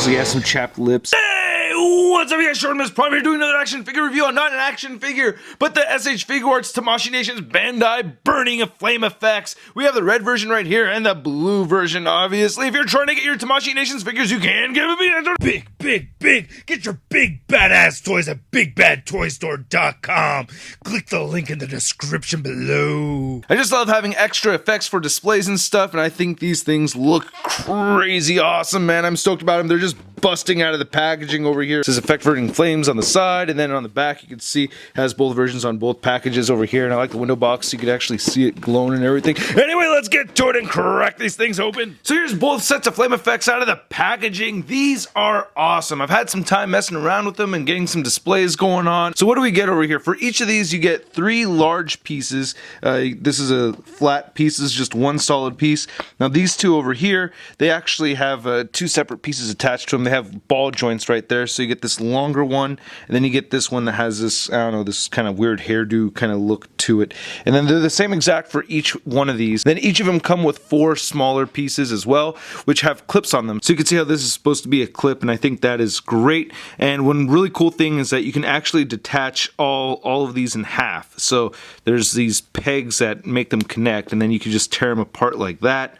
he has some chapped lips. Hey, what's up, you guys? Short Miss Prime here doing another action figure review on not an action figure, but the SH Figuarts Tamashii Nations Bandai Burning of Flame Effects. We have the red version right here and the blue version, obviously. If you're trying to get your Tamashii Nations figures, you can give it a big. Get your big badass toys at BigBadToyStore.com. Click the link in the description below. I just love having extra effects for displays and stuff, and I think these things look crazy awesome, man. I'm stoked about them. They're just busting out of the packaging over here. It says effect burning flames on the side, and then on the back you can see it has both versions on both packages over here, and I like the window box so you can actually see it glowing and everything. Anyway, let's get to it and crack these things open. So here's both sets of flame effects out of the packaging. These are awesome. I've had some time messing around with them and getting some displays going on. So what do we get over here? For each of these you get 3 large pieces. This is a flat piece, this is just one solid piece. Now these two over here, they actually have 2 separate pieces attached to them. They have ball joints right there, so you get this longer one, and then you get this one that has this, I don't know, this kind of weird hairdo kind of look to it. And then they're the same exact for each one of these. Then each of them come with 4 smaller pieces as well, which have clips on them. So you can see how this is supposed to be a clip, and I think that is great. And one really cool thing is that you can actually detach all of these in half. So there's these pegs that make them connect, and then you can just tear them apart like that.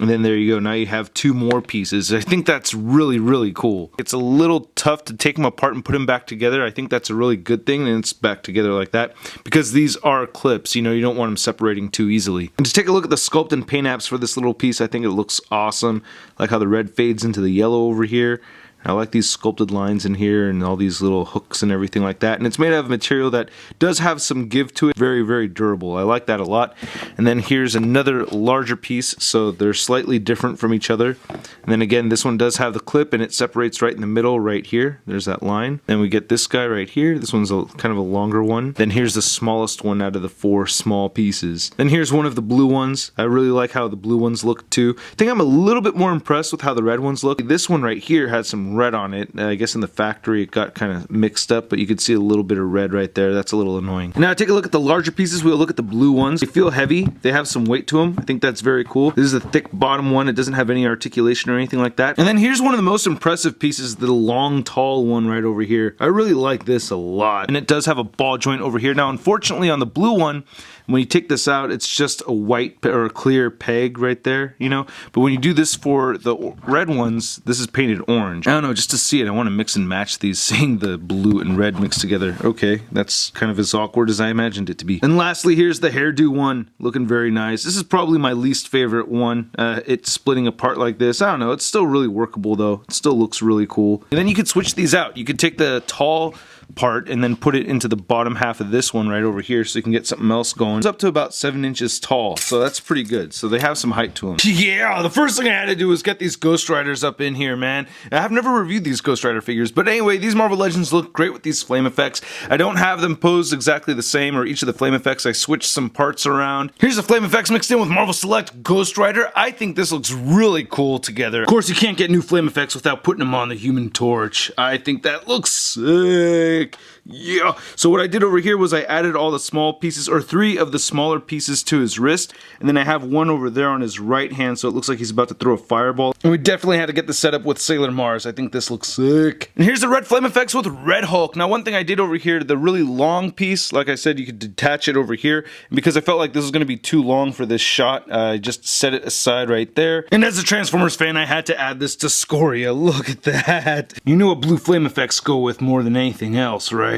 And then there you go, now you have 2 more pieces. I think that's really cool. It's a little tough to take them apart and put them back together. I think that's a really good thing, and it's back together like that, because these are clips, you know, you don't want them separating too easily. And to take a look at the sculpt and paint apps for this little piece, I think it looks awesome. I like how the red fades into the yellow over here. I like these sculpted lines in here and all these little hooks and everything like that. And it's made out of material that does have some give to it. Very durable. I like that a lot. And then here's another larger piece, so they're slightly different from each other. And then again, this one does have the clip, and it separates right in the middle right here. There's that line. Then we get this guy right here. This one's kind of a longer one. Then here's the smallest one out of the 4 small pieces. Then here's one of the blue ones. I really like how the blue ones look too. I think I'm a little bit more impressed with how the red ones look. This one right here had some red on it. I guess in the factory it got kind of mixed up, but you could see a little bit of red right there. That's a little annoying. Now take a look at the larger pieces. We'll look at the blue ones. They feel heavy. They have some weight to them. I think that's very cool. This is a thick bottom one. It doesn't have any articulation or anything like that. And then here's one of the most impressive pieces, the long, tall one right over here. I really like this a lot. And it does have a ball joint over here. Now, unfortunately, on the blue one, when you take this out, it's just a white or a clear peg right there, you know? But when you do this for the red ones, this is painted orange. I don't know, just to see it, I want to mix and match these, seeing the blue and red mixed together. Okay, that's kind of as awkward as I imagined it to be. And lastly, here's the hairdo one, looking very nice. This is probably my least favorite one. It's splitting apart like this. I don't know, it's still really workable though. It still looks really cool. And then you could switch these out. You could take the tall part and then put it into the bottom half of this one right over here so you can get something else going. It's up to about 7 inches tall, so that's pretty good. So they have some height to them. Yeah, the first thing I had to do was get these Ghost Riders up in here, man. I've never reviewed these Ghost Rider figures, but anyway, these Marvel Legends look great with these flame effects. I don't have them posed exactly the same, or each of the flame effects. I switched some parts around. Here's the flame effects mixed in with Marvel Select Ghost Rider. I think this looks really cool together. Of course, you can't get new flame effects without putting them on the Human Torch. I think that looks sick. Yeah, so what I did over here was I added all the small pieces, or 3 of the smaller pieces, to his wrist, and then I have one over there on his right hand, so it looks like he's about to throw a fireball. And we definitely had to get the setup with Sailor Mars. I think this looks sick. And here's the red flame effects with Red Hulk. Now, one thing I did over here, the really long piece, like I said, you could detach it over here, and because I felt like this was going to be too long for this shot, I just set it aside right there. And as a Transformers fan, I had to add this to Scoria. Look at that. You know what blue flame effects go with more than anything else, right?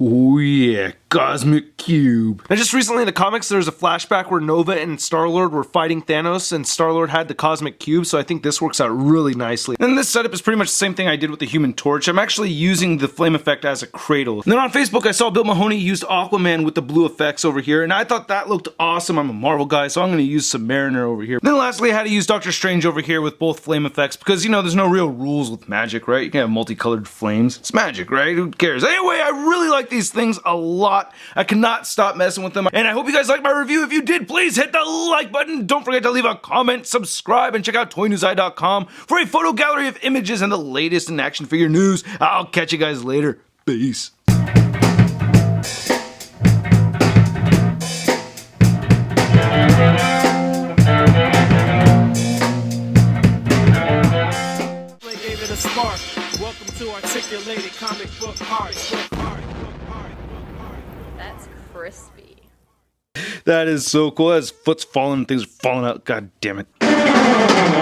Oh yeah, Cosmic Cube. Now just recently in the comics there was a flashback where Nova and Star-Lord were fighting Thanos, and Star-Lord had the Cosmic Cube, so I think this works out really nicely. And this setup is pretty much the same thing I did with the Human Torch. I'm actually using the flame effect as a cradle. And then on Facebook I saw Bill Mahoney used Aquaman with the blue effects over here, and I thought that looked awesome. I'm a Marvel guy, so I'm going to use Submariner over here. Then lastly I had to use Doctor Strange over here with both flame effects, because you know there's no real rules with magic, right? You can have multicolored flames. It's magic, right? Who cares? Anyway, I really like these things a lot. I cannot stop messing with them, and I hope you guys liked my review. If you did, please hit the like button. Don't forget to leave a comment, subscribe, and check out ToyNewsEye.com for a photo gallery of images and the latest in action figure news. I'll catch you guys later. Peace. a spark. Welcome to articulated comic book art. That's crispy. That is so cool. As foot's falling, things are falling out. God damn it.